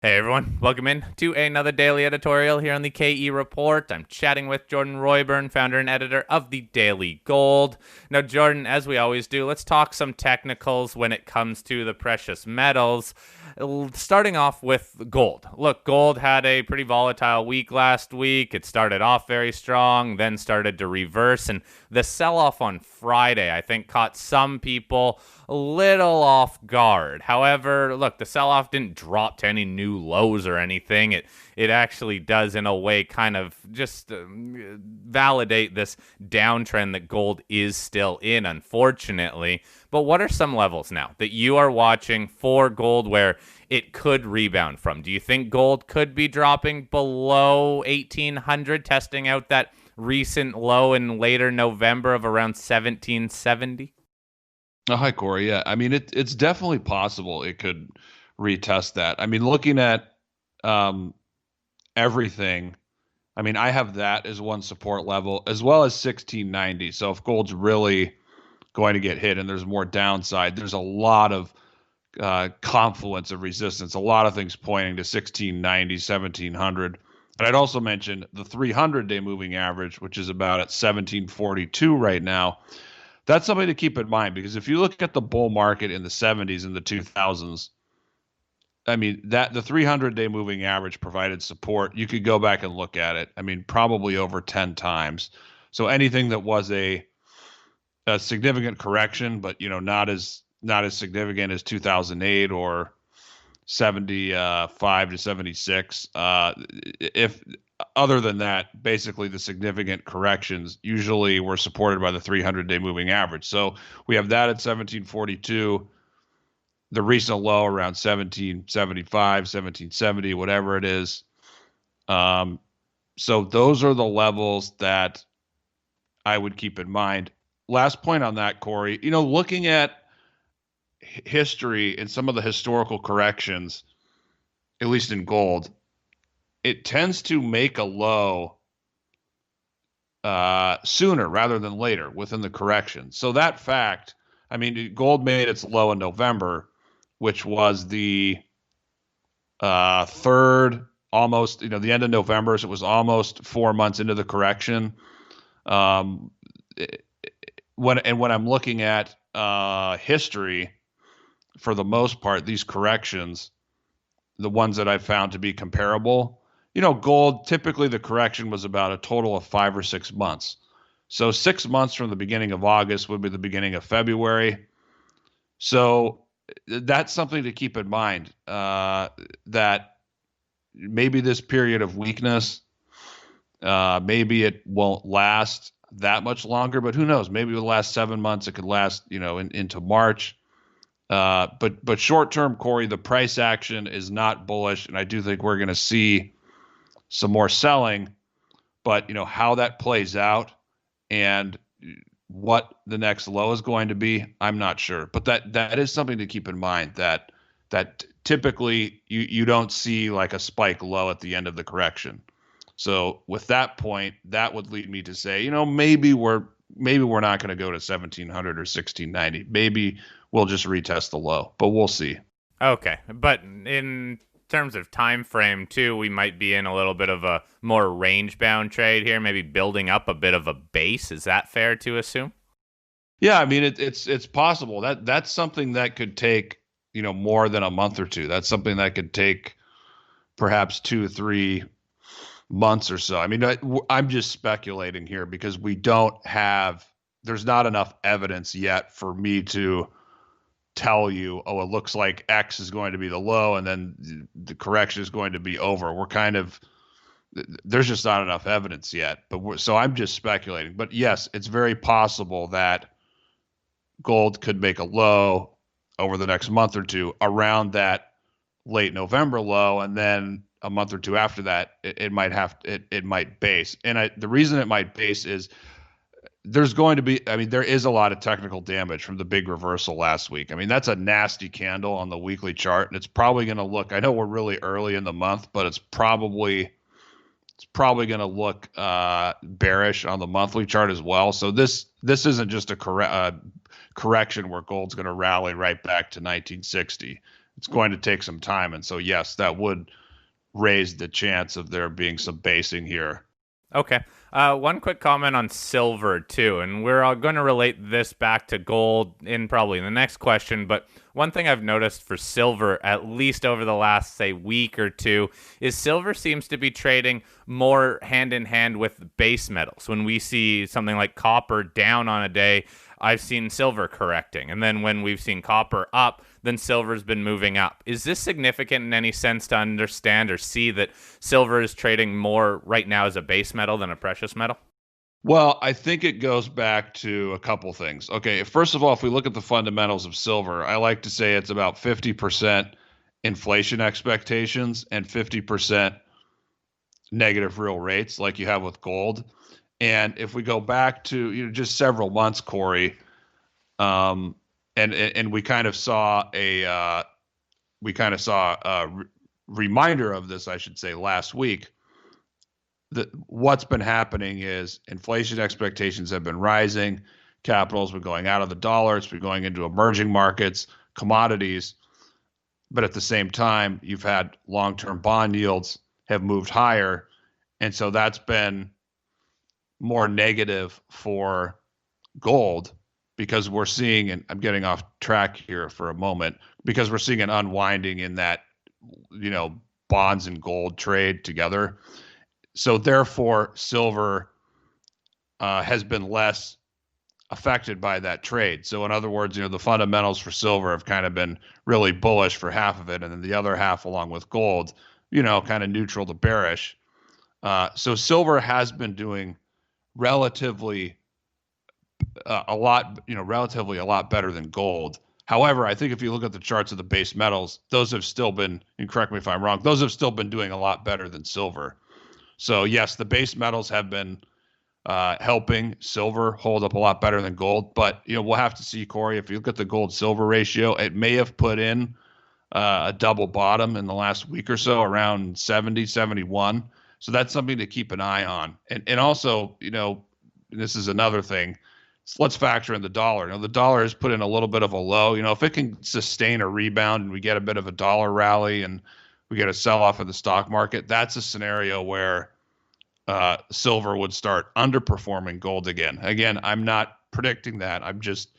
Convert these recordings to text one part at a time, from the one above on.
Hey everyone, welcome in to another daily editorial here on the KE Report. I'm chatting with Jordan Roy-Byrne, founder and editor of The Daily Gold. Now, Jordan, as we always do, let's talk some technicals when it comes to the precious metals. Starting off with gold. Look, gold had a pretty volatile week last week. It started off very strong, then started to reverse, and the sell-off on Friday, I think, caught some people a little off guard. However, look, the sell-off didn't drop to any new lows or anything. It actually does, in a way, kind of just validate this downtrend that gold is still in, unfortunately. But what are some levels now that you are watching for gold where it could rebound from? Do you think gold could be dropping below 1800, testing out that recent low in later November of around 1770? Oh, hi, Corey. Yeah, I mean, it's definitely possible it could retest that. I mean, looking at everything, I mean, I have that as one support level as well as 1690. So if gold's really going to get hit and there's more downside, there's a lot of confluence of resistance, a lot of things pointing to 1690, 1700. And I'd also mention the 300-day moving average, which is about at 1742 right now. That's something to keep in mind, because if you look at the bull market in the 70s and the 2000s, I mean, that the 300-day moving average provided support. You could go back and look at it. I mean, probably over 10 times. So anything that was a significant correction, but not as significant as 2008 or 75 to 76. If other than that, basically the significant corrections usually were supported by the 300-day moving average. So we have that at 1742, the recent low around 1775, 1770, whatever it is. So those are the levels that I would keep in mind. Last point on that, Corey, looking at history and some of the historical corrections, at least in gold, it tends to make a low sooner rather than later within the correction. So that fact, I mean, gold made its low in November, which was the third, almost, the end of November. So it was almost 4 months into the correction. When I'm looking at history, for the most part, these corrections, the ones that I've found to be comparable, gold, typically the correction was about a total of 5 or 6 months. So 6 months from the beginning of August would be the beginning of February. So that's something to keep in mind, that maybe this period of weakness, maybe it won't last that much longer, but who knows? Maybe it will last 7 months. It could last, into March. But short term, Corey, the price action is not bullish, and I do think we're going to see some more selling. But how that plays out and what the next low is going to be, I'm not sure. But that is something to keep in mind, that typically you don't see like a spike low at the end of the correction. So with that point, that would lead me to say, maybe we're not going to go to 1700 or 1690. Maybe we'll just retest the low, but we'll see. Okay, but in terms of time frame too, we might be in a little bit of a more range-bound trade here, maybe building up a bit of a base. Is that fair to assume? Yeah, I mean, it's possible. That's something that could take, more than a month or two. That's something that could take perhaps 2 or 3 months or so. I mean, I'm just speculating here because there's not enough evidence yet for me to tell you, oh, it looks like X is going to be the low and then the correction is going to be over. There's just not enough evidence yet. So I'm just speculating. But yes, it's very possible that gold could make a low over the next month or two around that late November low, and then a month or two after that, it might base. And the reason it might base is there is a lot of technical damage from the big reversal last week. I mean, that's a nasty candle on the weekly chart, and it's probably going to look, I know we're really early in the month, but it's probably going to look bearish on the monthly chart as well. So this isn't just a correction where gold's going to rally right back to 1960. it's going to take some time. And so, yes, that would raise the chance of there being some basing here. Okay. One quick comment on silver, too, and we're going to relate this back to gold in probably the next question, but one thing I've noticed for silver, at least over the last, say, week or two, is silver seems to be trading more hand in hand with base metals. When we see something like copper down on a day, I've seen silver correcting. And then when we've seen copper up, then silver's been moving up. Is this significant in any sense to understand or see that silver is trading more right now as a base metal than a precious metal? Well, I think it goes back to a couple things. Okay, first of all, if we look at the fundamentals of silver, I like to say it's about 50% inflation expectations and 50% negative real rates like you have with gold. And if we go back to just several months, Corey, and we kind of saw a reminder of this, I should say, last week. That what's been happening is inflation expectations have been rising, capital's been going out of the dollar, it's been going into emerging markets, commodities, but at the same time, you've had long-term bond yields have moved higher, and so that's been more negative for gold because we're seeing, and I'm getting off track here for a moment, because we're seeing an unwinding in that, bonds and gold trade together. So therefore, silver has been less affected by that trade. So in other words, the fundamentals for silver have kind of been really bullish for half of it, and then the other half, along with gold, kind of neutral to bearish. So silver has been doing relatively relatively a lot better than gold. However, I think if you look at the charts of the base metals, those have still been, and correct me if I'm wrong, those have still been doing a lot better than silver. So yes, the base metals have been helping silver hold up a lot better than gold. But we'll have to see, Corey. If you look at the gold-silver ratio, it may have put in a double bottom in the last week or so, around 70, 71. So that's something to keep an eye on. And also, this is another thing. So let's factor in the dollar. The dollar has put in a little bit of a low. If it can sustain a rebound and we get a bit of a dollar rally and we get a sell-off in the stock market, that's a scenario where silver would start underperforming gold again. Again, I'm not predicting that. I'm just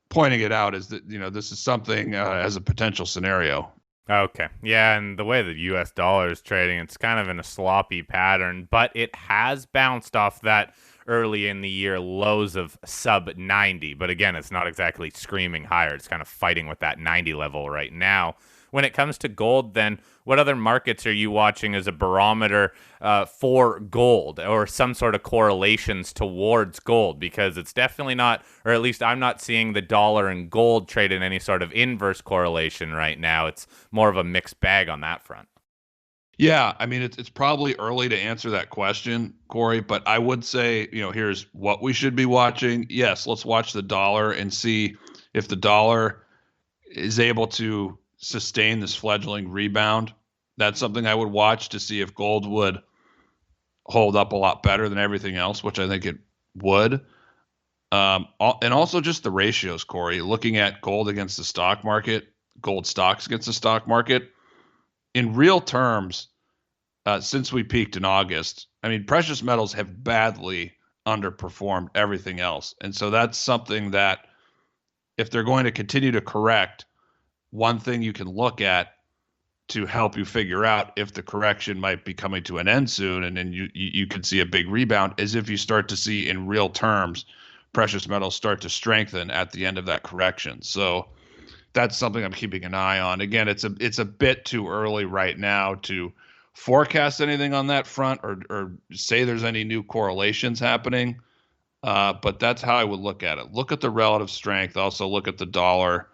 pointing it out as that, this is something as a potential scenario. Okay. Yeah, and the way the US dollar is trading, it's kind of in a sloppy pattern, but it has bounced off that early in the year lows of sub 90. But again, it's not exactly screaming higher. It's kind of fighting with that 90 level right now. When it comes to gold, then, what other markets are you watching as a barometer for gold or some sort of correlations towards gold? Because it's definitely not, or at least I'm not seeing the dollar and gold trade in any sort of inverse correlation right now. It's more of a mixed bag on that front. Yeah, I mean, it's probably early to answer that question, Corey, but I would say, here's what we should be watching. Yes, let's watch the dollar and see if the dollar is able to sustain this fledgling rebound. That's something I would watch to see if gold would hold up a lot better than everything else, which I think it would. And also just the ratios, Corey, looking at gold against the stock market, gold stocks against the stock market. In real terms, since we peaked in August, I mean, precious metals have badly underperformed everything else. And so that's something that if they're going to continue to correct, one thing you can look at to help you figure out if the correction might be coming to an end soon, and then you could see a big rebound, is if you start to see in real terms precious metals start to strengthen at the end of that correction. So that's something I'm keeping an eye on. Again, it's a bit too early right now to forecast anything on that front or say there's any new correlations happening. But that's how I would look at it. Look at the relative strength. Also look at the dollar.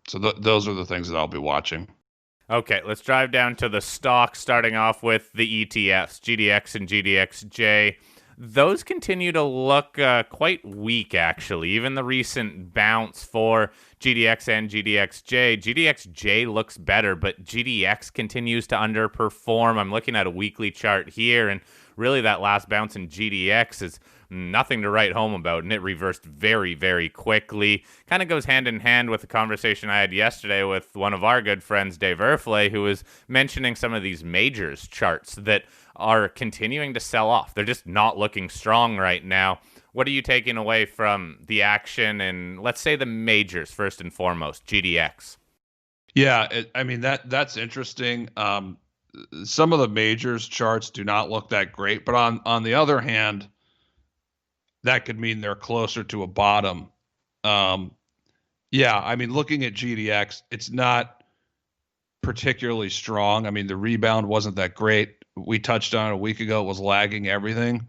So those are the things that I'll be watching. Okay, let's drive down to the stocks, starting off with the ETFs, GDX and GDXJ. Those continue to look quite weak, actually. Even the recent bounce for GDX and GDXJ. GDXJ looks better, but GDX continues to underperform. I'm looking at a weekly chart here, and really that last bounce in GDX is nothing to write home about, and it reversed very, very quickly. Kind of goes hand in hand with the conversation I had yesterday with one of our good friends, Dave Erfley, who was mentioning some of these majors charts that are continuing to sell off. They're just not looking strong right now. What are you taking away from the action in, let's say, the majors first and foremost, GDX? Yeah, that's interesting. Some of the majors charts do not look that great, but on the other hand, that could mean they're closer to a bottom. Yeah, I mean, looking at GDX, it's not particularly strong. I mean, the rebound wasn't that great. We touched on it a week ago; it was lagging everything.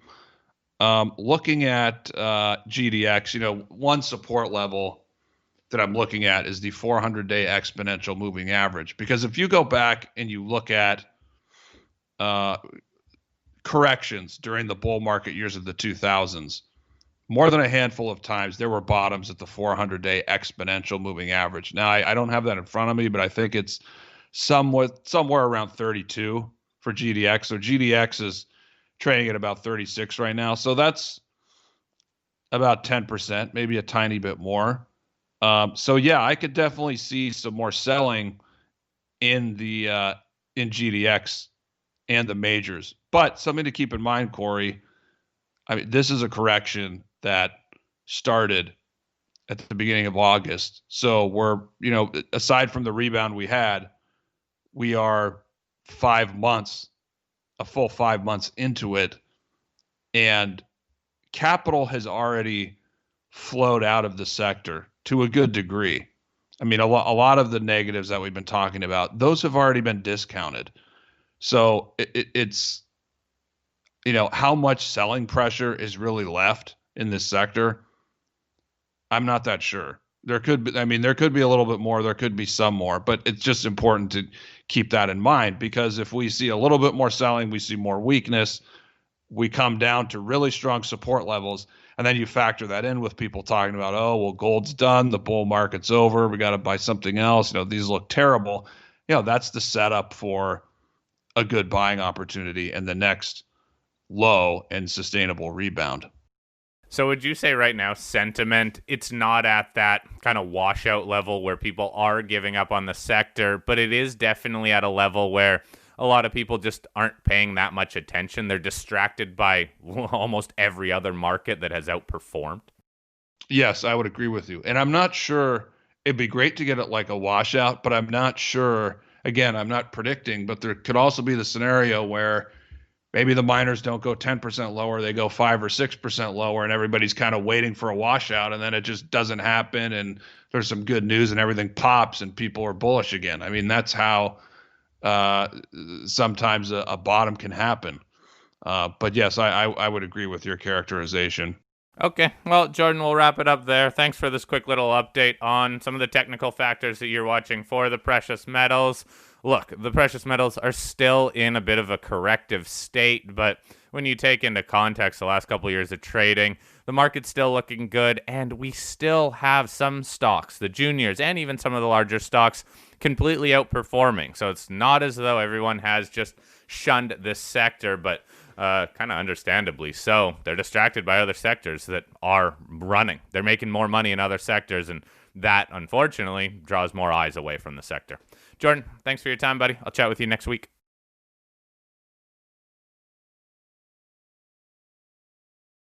Looking at GDX, one support level that I'm looking at is the 400-day exponential moving average. Because if you go back and you look at corrections during the bull market years of the 2000s, more than a handful of times there were bottoms at the 400-day exponential moving average. Now, I don't have that in front of me, but I think it's somewhere around 32 for GDX. So GDX is trading at about 36 right now. So that's about 10%, maybe a tiny bit more. So yeah, I could definitely see some more selling in GDX and the majors. But something to keep in mind, Corey, I mean, this is a correction that started at the beginning of August. So we're, aside from the rebound we had, we are 5 months, a full 5 months into it. And capital has already flowed out of the sector to a good degree. I mean, a lot of the negatives that we've been talking about, those have already been discounted. So it's, how much selling pressure is really left in this sector. I'm not that sure. There could be a little bit more, there could be some more, but it's just important to keep that in mind, because if we see a little bit more selling, we see more weakness, we come down to really strong support levels. And then you factor that in with people talking about, oh, well, gold's done, the bull market's over, we got to buy something else. These look terrible. That's the setup for a good buying opportunity and the next low and sustainable rebound. So would you say right now sentiment, it's not at that kind of washout level where people are giving up on the sector, but it is definitely at a level where a lot of people just aren't paying that much attention. They're distracted by almost every other market that has outperformed? Yes, I would agree with you. And I'm not sure, it'd be great to get it like a washout, but I'm not sure. Again, I'm not predicting, but there could also be the scenario where maybe the miners don't go 10% lower, they go 5 or 6% lower, and everybody's kind of waiting for a washout, and then it just doesn't happen, and there's some good news and everything pops and people are bullish again. I mean, that's how sometimes a bottom can happen. But yes, I would agree with your characterization. Okay, well, Jordan, we'll wrap it up there. Thanks for this quick little update on some of the technical factors that you're watching for the precious metals. Look, the precious metals are still in a bit of a corrective state, but when you take into context the last couple of years of trading, the market's still looking good, and we still have some stocks, the juniors and even some of the larger stocks, completely outperforming. So it's not as though everyone has just shunned this sector, but kind of understandably so. They're distracted by other sectors that are running. They're making more money in other sectors, and that, unfortunately, draws more eyes away from the sector. Jordan, thanks for your time, buddy. I'll chat with you next week.